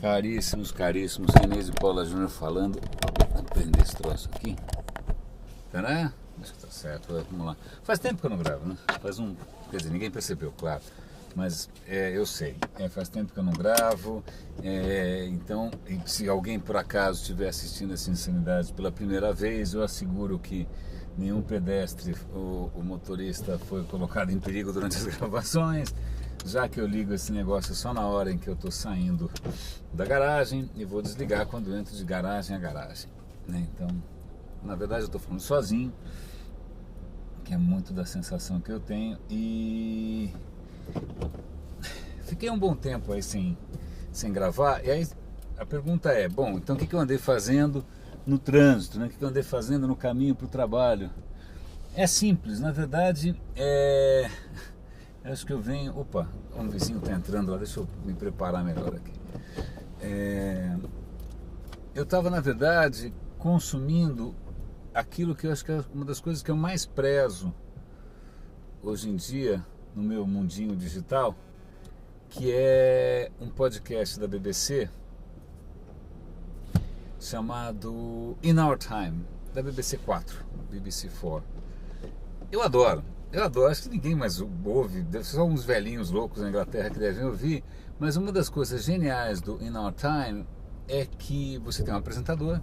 Caríssimos, Inês e Paula Júnior falando. Vou prender esse troço aqui. Tará? Acho que tá certo, vamos lá. Faz tempo que eu não gravo, né? Quer dizer, ninguém percebeu, claro. Mas eu sei, faz tempo que eu não gravo. Então, se alguém por acaso estiver assistindo essa insanidade pela primeira vez, eu asseguro que nenhum pedestre ou motorista foi colocado em perigo durante as gravações, já que eu ligo esse negócio só na hora em que eu estou saindo da garagem e vou desligar quando entro de garagem a garagem, né? Então, na verdade eu estou falando sozinho, que é muito da sensação que eu tenho, e fiquei um bom tempo aí sem gravar. E aí a pergunta é, bom, então o que eu andei fazendo no trânsito, né? O que eu andei fazendo no caminho para o trabalho? É simples, na verdade, acho que eu venho... Opa, um vizinho está entrando lá, deixa eu me preparar melhor aqui. Eu estava, na verdade, consumindo aquilo que eu acho que é uma das coisas que eu mais prezo hoje em dia no meu mundinho digital, que é um podcast da BBC chamado In Our Time, da BBC 4, BBC 4. Eu adoro, acho que ninguém mais ouve, deve ser só uns velhinhos loucos na Inglaterra que devem ouvir, mas uma das coisas geniais do In Our Time é que você tem um apresentador,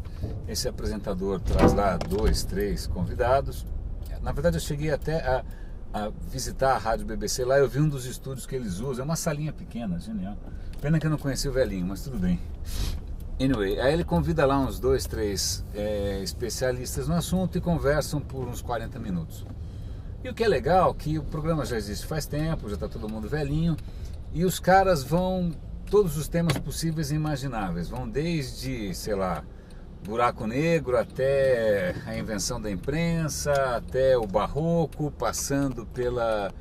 esse apresentador traz lá 2, 3 convidados. Na verdade eu cheguei até a visitar a rádio BBC lá, eu vi um dos estúdios que eles usam, é uma salinha pequena, genial. Pena que eu não conheci o velhinho, mas tudo bem. Anyway, aí ele convida lá uns 2, 3 especialistas no assunto e conversam por uns 40 minutos. E o que é legal, que o programa já existe faz tempo, já está todo mundo velhinho, e os caras vão todos os temas possíveis e imagináveis, vão desde, sei lá, buraco negro até a invenção da imprensa, até o barroco, passando pela,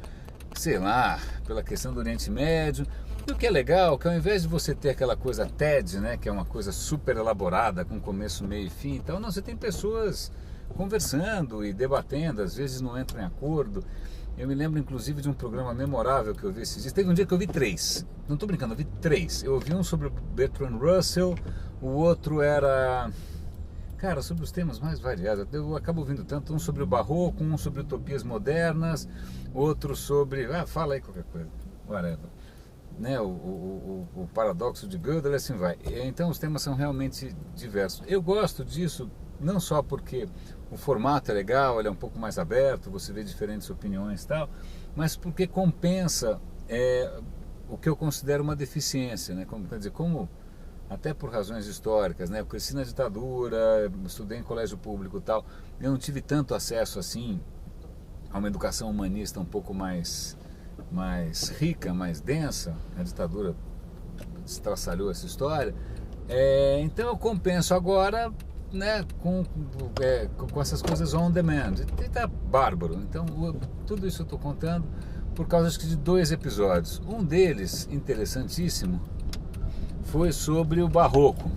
sei lá, pela questão do Oriente Médio. E o que é legal é que ao invés de você ter aquela coisa TED, né, que é uma coisa super elaborada, com começo, meio e fim, então não, você tem pessoas conversando e debatendo, às vezes não entram em acordo. Eu me lembro inclusive de um programa memorável que eu vi esses dias. Teve um dia que eu vi 3, não estou brincando, eu vi 3. Eu ouvi um sobre o Bertrand Russell, o outro era, cara, sobre os temas mais variados. Eu acabo ouvindo tanto, um sobre o barroco, um sobre utopias modernas, outro sobre, fala aí qualquer coisa, whatever, né, o paradoxo de Gödel, assim vai. Então os temas são realmente diversos. Eu gosto disso não só porque o formato é legal, ele é um pouco mais aberto, você vê diferentes opiniões e tal, mas porque compensa o que eu considero uma deficiência, né? Quer dizer, como até por razões históricas, né? Eu cresci na ditadura, estudei em colégio público e tal, eu não tive tanto acesso assim a uma educação humanista um pouco mais rica, mais densa. A ditadura estraçalhou essa história, então eu compenso agora, né, com essas coisas on demand, e tá bárbaro. Então tudo isso eu estou contando por causa, acho que, de 2 episódios. Um deles, interessantíssimo, foi sobre o barroco,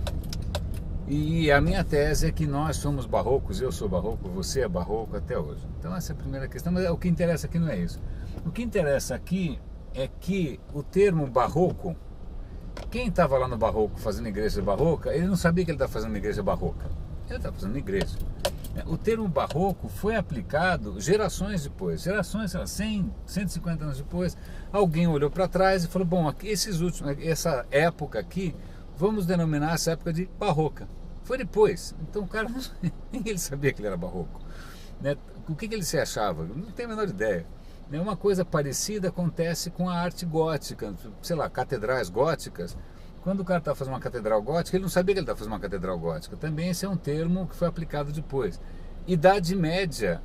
e a minha tese é que nós somos barrocos, eu sou barroco, você é barroco até hoje. Então essa é a primeira questão, mas o que interessa aqui não é isso. O que interessa aqui é que o termo barroco, quem estava lá no barroco fazendo igreja barroca, ele não sabia que ele estava fazendo uma igreja barroca, ele estava fazendo uma igreja. O termo barroco foi aplicado gerações depois, gerações, sei lá, 100, 150 anos depois, alguém olhou para trás e falou, bom, aqui, essa época aqui, vamos denominar essa época de barroca. Foi depois, então o cara, nem ele sabia que ele era barroco, né? O que ele se achava? Não tenho a menor ideia. Uma coisa parecida acontece com a arte gótica, sei lá, catedrais góticas. Quando o cara está fazendo uma catedral gótica, ele não sabia que ele está fazendo uma catedral gótica. Também esse é um termo que foi aplicado depois. Idade Média.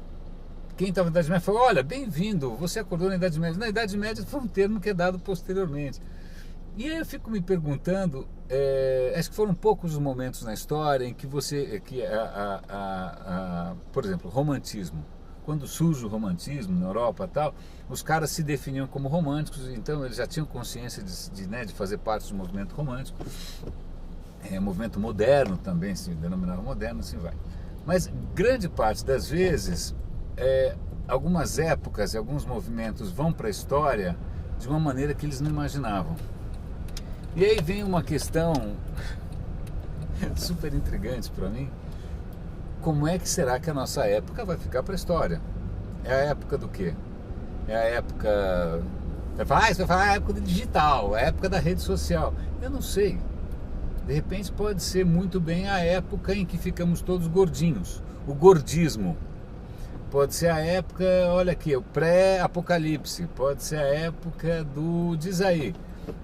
Quem estava na Idade Média falou, olha, bem-vindo, você acordou na Idade Média. Na Idade Média foi um termo que é dado posteriormente. E aí eu fico me perguntando, acho que foram poucos os momentos na história em que por exemplo, romantismo. Quando surge o romantismo na Europa e tal, os caras se definiam como românticos, então eles já tinham consciência de fazer parte do movimento romântico. Movimento moderno também se denominava moderno, assim vai. Mas grande parte das vezes, algumas épocas e alguns movimentos vão para a história de uma maneira que eles não imaginavam. E aí vem uma questão super intrigante para mim. Como é que será que a nossa época vai ficar para a história? É a época do quê? É a época... Você vai falar a época do digital, a época da rede social. Eu não sei. De repente pode ser muito bem a época em que ficamos todos gordinhos. O gordismo. Pode ser a época, olha aqui, o pré-apocalipse. Pode ser a época do, diz aí,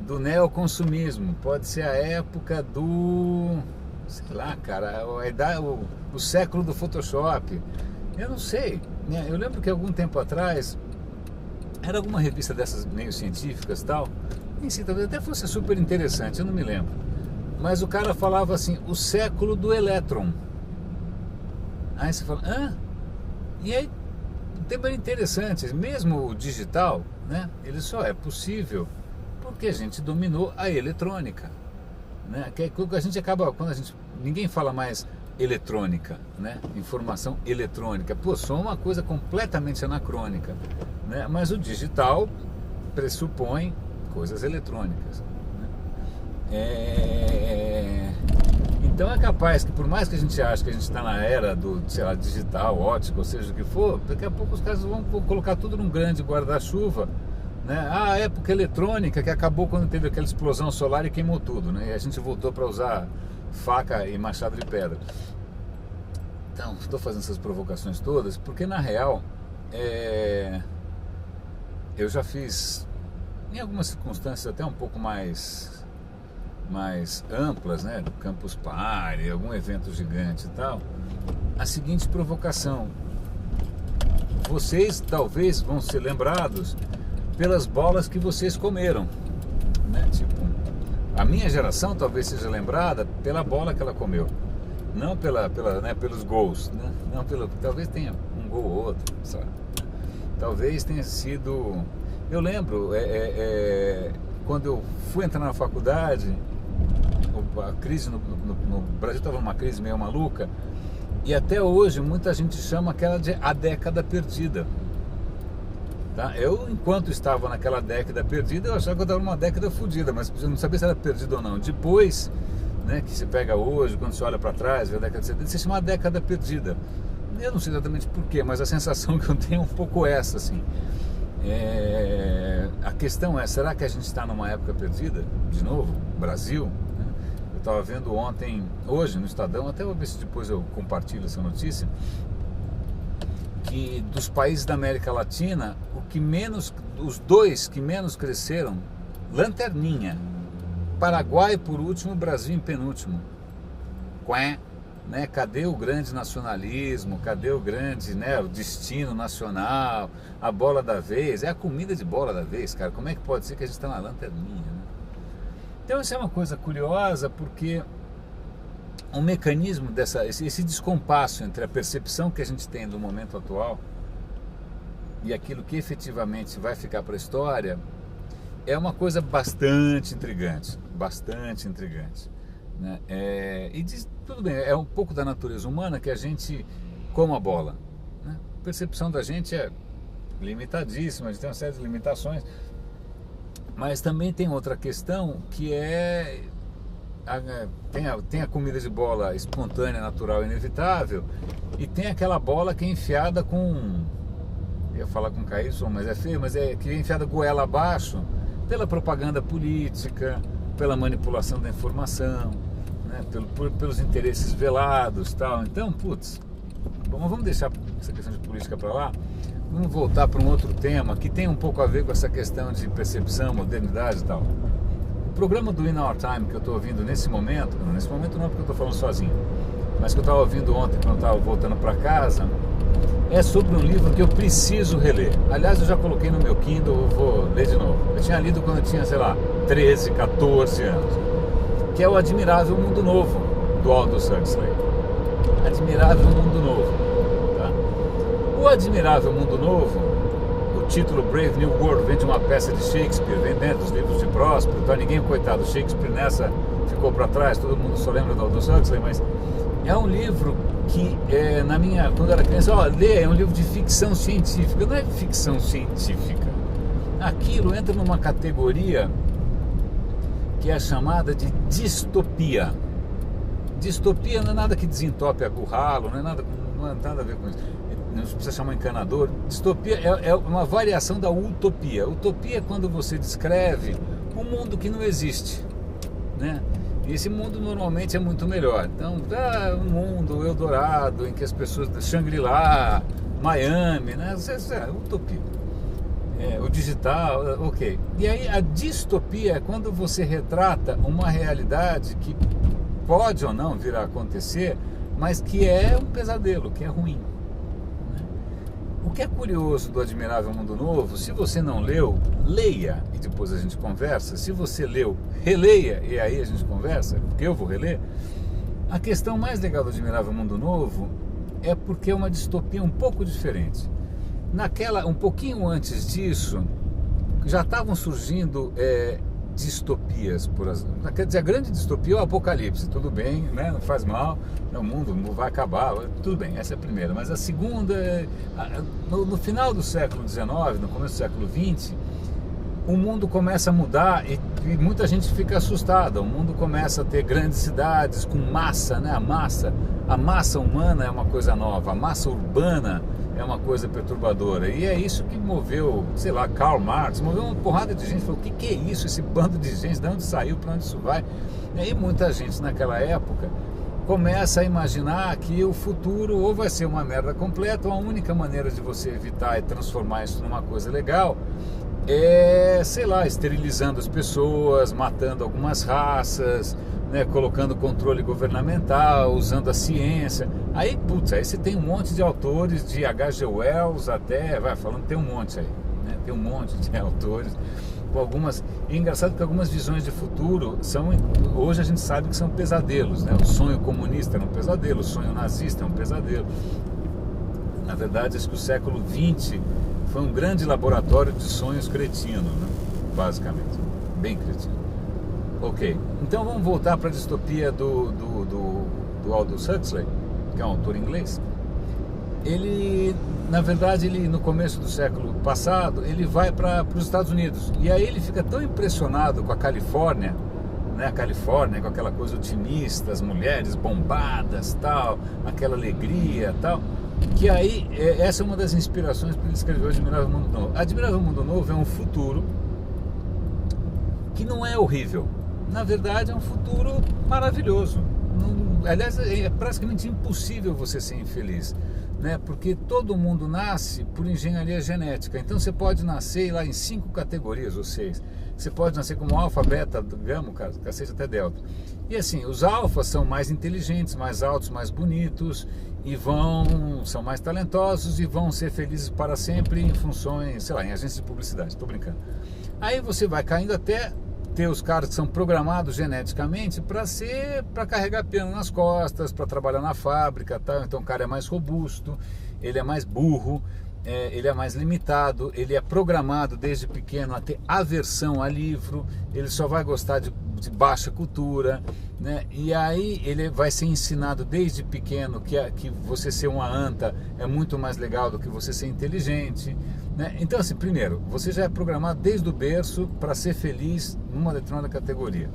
do neoconsumismo. Pode ser a época do, sei lá, cara, o século do Photoshop. Eu não sei, né? Eu lembro que algum tempo atrás, era alguma revista dessas meio científicas e tal, nem sei, talvez até fosse super interessante, eu não me lembro. Mas o cara falava assim, o século do elétron. Aí você fala, hã? E aí, o tema é interessante, mesmo o digital, né? Ele só é possível porque a gente dominou a eletrônica, né? Que a gente acaba, ninguém fala mais eletrônica, né? Informação eletrônica, pô, só uma coisa completamente anacrônica, né? Mas o digital pressupõe coisas eletrônicas, né? Então é capaz que, por mais que a gente ache que a gente está na era do, sei lá, digital, ótico, ou seja o que for, daqui a pouco os caras vão colocar tudo num grande guarda-chuva, né? A época eletrônica que acabou quando teve aquela explosão solar e queimou tudo, né? E a gente voltou para usar faca e machado de pedra. Então, estou fazendo essas provocações todas porque, na real, eu já fiz, em algumas circunstâncias até um pouco mais amplas, né, do Campus Party, algum evento gigante e tal, a seguinte provocação: vocês talvez vão ser lembrados pelas bolas que vocês comeram, né? Tipo, a minha geração talvez seja lembrada pela bola que ela comeu, não né, pelos gols, né? Não talvez tenha um gol ou outro, sabe? Talvez tenha sido, eu lembro, quando eu fui entrar na faculdade, a crise no Brasil estava numa crise meio maluca, e até hoje muita gente chama aquela de a década perdida, tá? Eu, enquanto estava naquela década perdida, eu achava que eu estava numa década fodida, mas eu não sabia se era perdida ou não. Depois, né, que se pega hoje, quando você olha para trás, vê a década de 70, se chama a década perdida. Eu não sei exatamente porquê, mas a sensação que eu tenho é um pouco essa, assim. A questão é, será que a gente está numa época perdida? De novo, Brasil, né? Eu estava vendo hoje no Estadão, até vou ver se depois eu compartilho essa notícia, que dos países da América Latina, os dois que menos cresceram, lanterninha, Paraguai por último, Brasil em penúltimo. Né? Cadê o grande nacionalismo? Cadê o grande, né, o destino nacional? A bola da vez, é a comida de bola da vez, cara. Como é que pode ser que a gente está na lanterninha, né? Então isso é uma coisa curiosa, porque o mecanismo esse descompasso entre a percepção que a gente tem do momento atual e aquilo que efetivamente vai ficar para a história é uma coisa bastante intrigante, né? E tudo bem, é um pouco da natureza humana que a gente, como a bola, né? A percepção da gente é limitadíssima, a gente tem uma série de limitações, mas também tem outra questão que tem a comida de bola espontânea, natural, inevitável, e tem aquela bola que é enfiada ia falar com KY, mas é feio, mas que é enfiada goela abaixo pela propaganda política, pela manipulação da informação, né, pelos interesses velados, tal. Então, vamos deixar essa questão de política para lá. Vamos voltar para um outro tema que tem um pouco a ver com essa questão de percepção, modernidade e tal. O programa do In Our Time que eu estou ouvindo nesse momento não é porque eu estou falando sozinho, mas que eu estava ouvindo ontem quando eu estava voltando para casa, é sobre um livro que eu preciso reler. Aliás, eu já coloquei no meu Kindle, eu vou ler de novo. Eu tinha lido quando eu tinha, sei lá, 13, 14 anos, que é O Admirável Mundo Novo, do Aldous Huxley. Admirável Mundo Novo, tá? O Admirável Mundo Novo, o título Brave New World vem de uma peça de Shakespeare, vem dentro dos livros de Próspero, então ninguém, coitado, Shakespeare nessa ficou para trás, todo mundo só lembra do Aldous Huxley, mas é um livro que, quando eu era criança, é um livro de ficção científica. Não é ficção científica. Aquilo entra numa categoria que é chamada de distopia. Distopia não é nada que desentope o ralo, não é nada a ver com isso. Não precisa chamar encanador. Distopia é uma variação da utopia. Utopia é quando você descreve um mundo que não existe, né? E esse mundo normalmente é muito melhor. Então, um mundo Eldorado, em que as pessoas... Shangri-La, Miami, né? Utopia. O digital, ok. E aí a distopia é quando você retrata uma realidade que pode ou não vir a acontecer, mas que é um pesadelo, que é ruim. O que é curioso do Admirável Mundo Novo, se você não leu, leia e depois a gente conversa. Se você leu, releia e aí a gente conversa, porque eu vou reler. A questão mais legal do Admirável Mundo Novo é porque é uma distopia um pouco diferente. Um pouquinho antes disso, já estavam surgindo distopias, quer dizer, a grande distopia é o apocalipse, tudo bem, né? Não faz mal, o mundo vai acabar, tudo bem, essa é a primeira, mas a segunda, no final do século XIX, no começo do século XX, o mundo começa a mudar e muita gente fica assustada, o mundo começa a ter grandes cidades com massa, né? A massa humana é uma coisa nova, a massa urbana é uma coisa perturbadora, e é isso que moveu, sei lá, Karl Marx, moveu uma porrada de gente, falou, o que é isso, esse bando de gente, de onde saiu, para onde isso vai? E muita gente naquela época começa a imaginar que o futuro ou vai ser uma merda completa, ou a única maneira de você evitar e transformar isso numa coisa legal é, sei lá, esterilizando as pessoas, matando algumas raças, né, colocando controle governamental, usando a ciência. Aí, aí você tem um monte de autores, de H.G. Wells até, tem um monte aí, né? Tem um monte de autores com algumas... E é engraçado que algumas visões de futuro hoje a gente sabe que são pesadelos, né? O sonho comunista era um pesadelo, o sonho nazista é um pesadelo. Na verdade, acho que o século XX foi um grande laboratório de sonhos cretinos, né? Basicamente, bem cretino. Ok, então vamos voltar para a distopia do Aldous Huxley, que é um autor inglês. Ele, na verdade, no começo do século passado, ele vai para os Estados Unidos. E aí ele fica tão impressionado com a Califórnia, né? A Califórnia com aquela coisa otimista, as mulheres bombadas, tal, aquela alegria, tal, que aí essa é uma das inspirações para ele escrever o Admirável Mundo Novo. Admirável Mundo Novo é um futuro que não é horrível. Na verdade é um futuro maravilhoso. Aliás, é praticamente impossível você ser infeliz, né? Porque todo mundo nasce por engenharia genética. Então você pode nascer lá em 5 categorias ou 6. Você pode nascer como alfa, beta, gama, cacete até delta. E assim, os alfas são mais inteligentes, mais altos, mais bonitos e são mais talentosos e vão ser felizes para sempre em funções, sei lá, em agências de publicidade. Estou brincando. Aí você vai caindo até ter os caras que são programados geneticamente para carregar piano nas costas, para trabalhar na fábrica, tal. Então o cara é mais robusto, ele é mais burro, ele é mais limitado, ele é programado desde pequeno a ter aversão a livro, ele só vai gostar de baixa cultura, né? E aí ele vai ser ensinado desde pequeno que você ser uma anta é muito mais legal do que você ser inteligente, né? Então assim, primeiro, você já é programado desde o berço para ser feliz numa determinada categoria.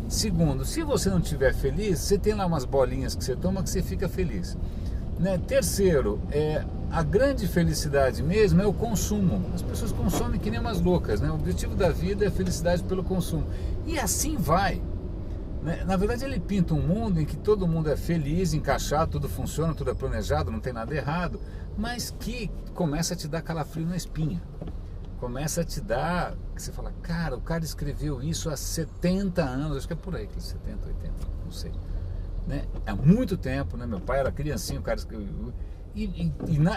Segundo, se você não estiver feliz, você tem lá umas bolinhas que você toma que você fica feliz, né? Terceiro, a grande felicidade mesmo é o consumo. As pessoas consomem que nem umas loucas, né? O objetivo da vida é a felicidade pelo consumo. E assim vai, né? Na verdade ele pinta um mundo em que todo mundo é feliz, encaixado, tudo funciona, tudo é planejado, não tem nada errado, mas que começa a te dar calafrio na espinha. Começa a te dar, que você fala, cara, o cara escreveu isso há 70 anos, acho que é por aí, 70, 80, não sei, né? Há muito tempo, né? Meu pai era criancinho, o cara escreveu.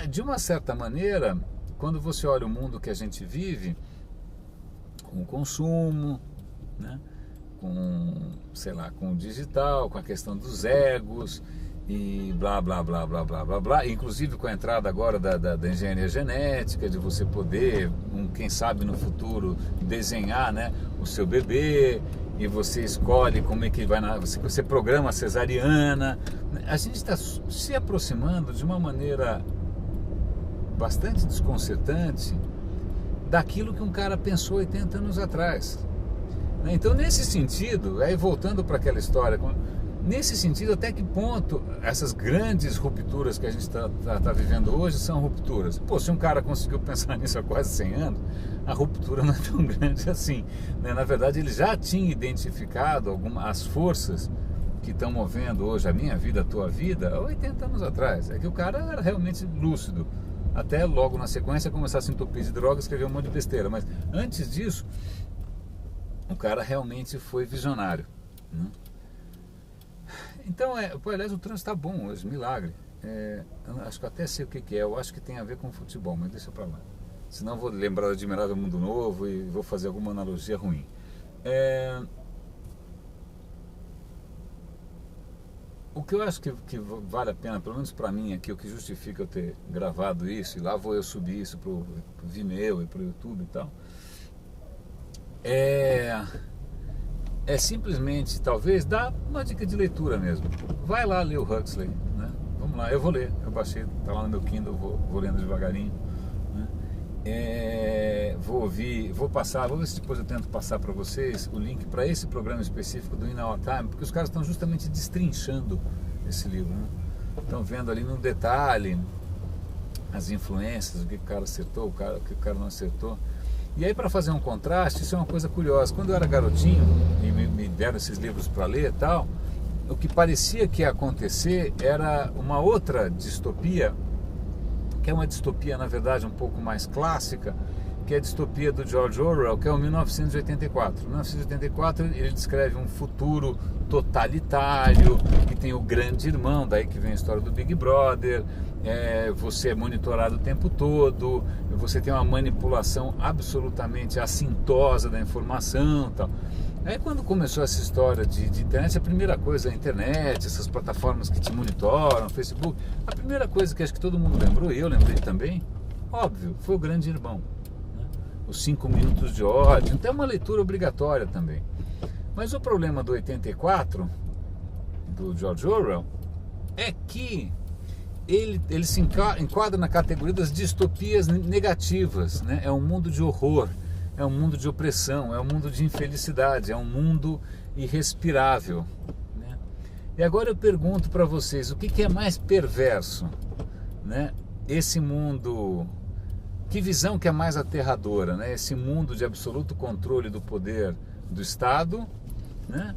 De uma certa maneira, quando você olha o mundo que a gente vive, com o consumo, né? Sei lá, com o digital, com a questão dos egos e blá blá blá blá blá blá blá, inclusive com a entrada agora da engenharia genética, de você poder, quem sabe no futuro, desenhar, né, o seu bebê, e você escolhe como é que vai você programa a cesariana. A gente está se aproximando de uma maneira bastante desconcertante daquilo que um cara pensou 80 anos atrás. né? Então, nesse sentido, aí voltando para aquela história, nesse sentido, até que ponto essas grandes rupturas que a gente está vivendo hoje são rupturas? Pô, se um cara conseguiu pensar nisso há quase 100 anos, a ruptura não é tão grande assim, né? Na verdade, ele já tinha identificado as forças que estão movendo hoje a minha vida, a tua vida, há 80 anos atrás. É que o cara era realmente lúcido, até logo na sequência começar a se entupir de drogas, escrever um monte de besteira. Mas antes disso, o cara realmente foi visionário, né? Então, aliás, o trânsito está bom hoje, milagre. Eu acho que até sei o que é, eu acho que tem a ver com futebol, mas deixa pra lá. Senão eu vou lembrar do Admirável Mundo Novo e vou fazer alguma analogia ruim. O que eu acho que vale a pena, pelo menos para mim aqui, o que justifica eu ter gravado isso, e lá vou eu subir isso pro Vimeo e pro YouTube e tal, é simplesmente, talvez, dar uma dica de leitura mesmo. Vai lá ler o Huxley, né? Vamos lá, eu vou ler, eu baixei, tá lá no meu Kindle, vou lendo devagarinho, né? Vou ouvir, vou ver se depois eu tento passar para vocês o link para esse programa específico do In Our Time, porque os caras estão justamente destrinchando esse livro, né? Estão vendo ali no detalhe as influências, o que o cara acertou, o que o cara não acertou. E aí, para fazer um contraste, isso é uma coisa curiosa. Quando eu era garotinho e me deram esses livros para ler e tal, o que parecia que ia acontecer era uma outra distopia, que é uma distopia, na verdade, um pouco mais clássica, que é a distopia do George Orwell, que é o 1984. Em 1984 ele descreve um futuro totalitário, que tem o grande irmão, daí que vem a história do Big Brother, você é monitorado o tempo todo, você tem uma manipulação absolutamente assintosa da informação e tal. Aí quando começou essa história de internet, a primeira coisa, a internet, essas plataformas que te monitoram, Facebook, a primeira coisa que acho que todo mundo lembrou, e eu lembrei também, óbvio, foi o grande irmão, né? Os 5 minutos de ódio. Então é uma leitura obrigatória também. Mas o problema do 84, do George Orwell, é que ele se enquadra na categoria das distopias negativas, né? É um mundo de horror, é um mundo de opressão, é um mundo de infelicidade, é um mundo irrespirável, né? E agora eu pergunto para vocês, o que é mais perverso, né? Esse mundo, que visão que é mais aterradora, né? Esse mundo de absoluto controle do poder do Estado, né?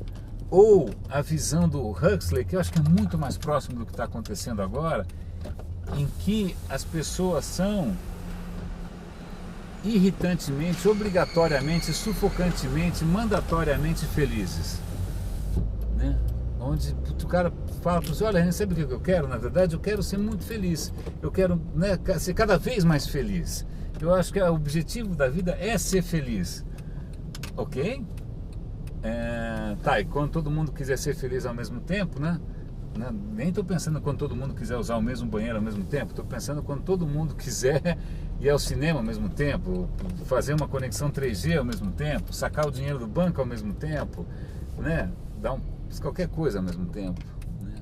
Ou a visão do Huxley, que eu acho que é muito mais próximo do que está acontecendo agora, em que as pessoas são irritantemente, obrigatoriamente, sufocantemente, mandatoriamente felizes, né? Onde o cara fala para você, olha, sabe o que eu quero? Na verdade, eu quero ser muito feliz, eu quero, né, ser cada vez mais feliz. Eu acho que o objetivo da vida é ser feliz, ok? Tá, e quando todo mundo quiser ser feliz ao mesmo tempo, né? Nem estou pensando quando todo mundo quiser usar o mesmo banheiro ao mesmo tempo, estou pensando quando todo mundo quiser ir ao cinema ao mesmo tempo, fazer uma conexão 3G ao mesmo tempo, sacar o dinheiro do banco ao mesmo tempo, né? Qualquer coisa ao mesmo tempo, né?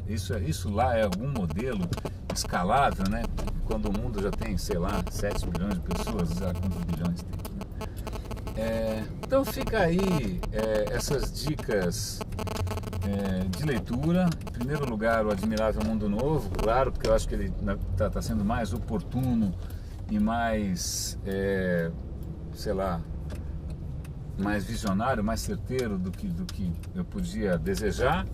Isso lá é algum modelo escalável, né? Quando o mundo já tem, sei lá, 7 bilhões de pessoas, já quantos bilhões tem, né? Então fica aí essas dicas de leitura. Em primeiro lugar, o Admirável Mundo Novo, claro, porque eu acho que ele está sendo mais oportuno e mais, sei lá, mais visionário, mais certeiro do que eu podia desejar.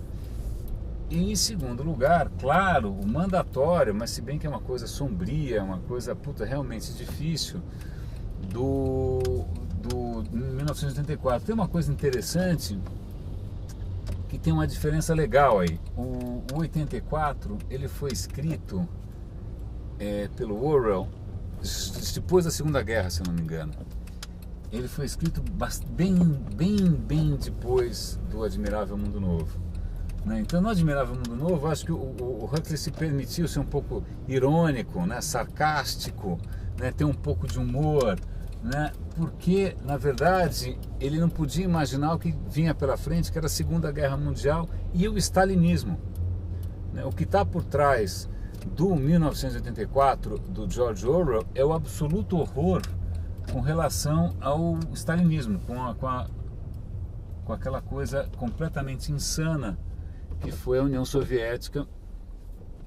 E em segundo lugar, claro, o mandatório, mas se bem que é uma coisa sombria, uma coisa realmente difícil, do 1984. Tem uma coisa interessante que tem uma diferença legal aí. O 84 ele foi escrito pelo Orwell depois da Segunda Guerra, se eu não me engano. Ele foi escrito bem depois do Admirável Mundo Novo, né? Então no Admirável Mundo Novo acho que o Huxley se permitiu ser um pouco irônico, né? Sarcástico, né? Ter um pouco de humor, né? Porque na verdade ele não podia imaginar o que vinha pela frente, que era a Segunda Guerra Mundial e o stalinismo, né? O que está por trás do 1984 do George Orwell é o absoluto horror com relação ao stalinismo, com com aquela coisa completamente insana que foi a União Soviética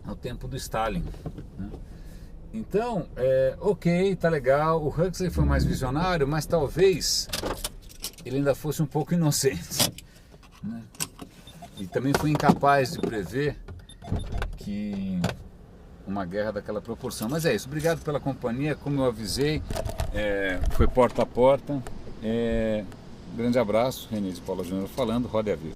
ao tempo do Stalin, né? Então, ok, tá legal, o Huxley foi mais visionário, mas talvez ele ainda fosse um pouco inocente, né? E também foi incapaz de prever que uma guerra daquela proporção. Mas é isso, obrigado pela companhia, como eu avisei, foi porta a porta. Grande abraço, René de Paula Júnior falando, roda a vida.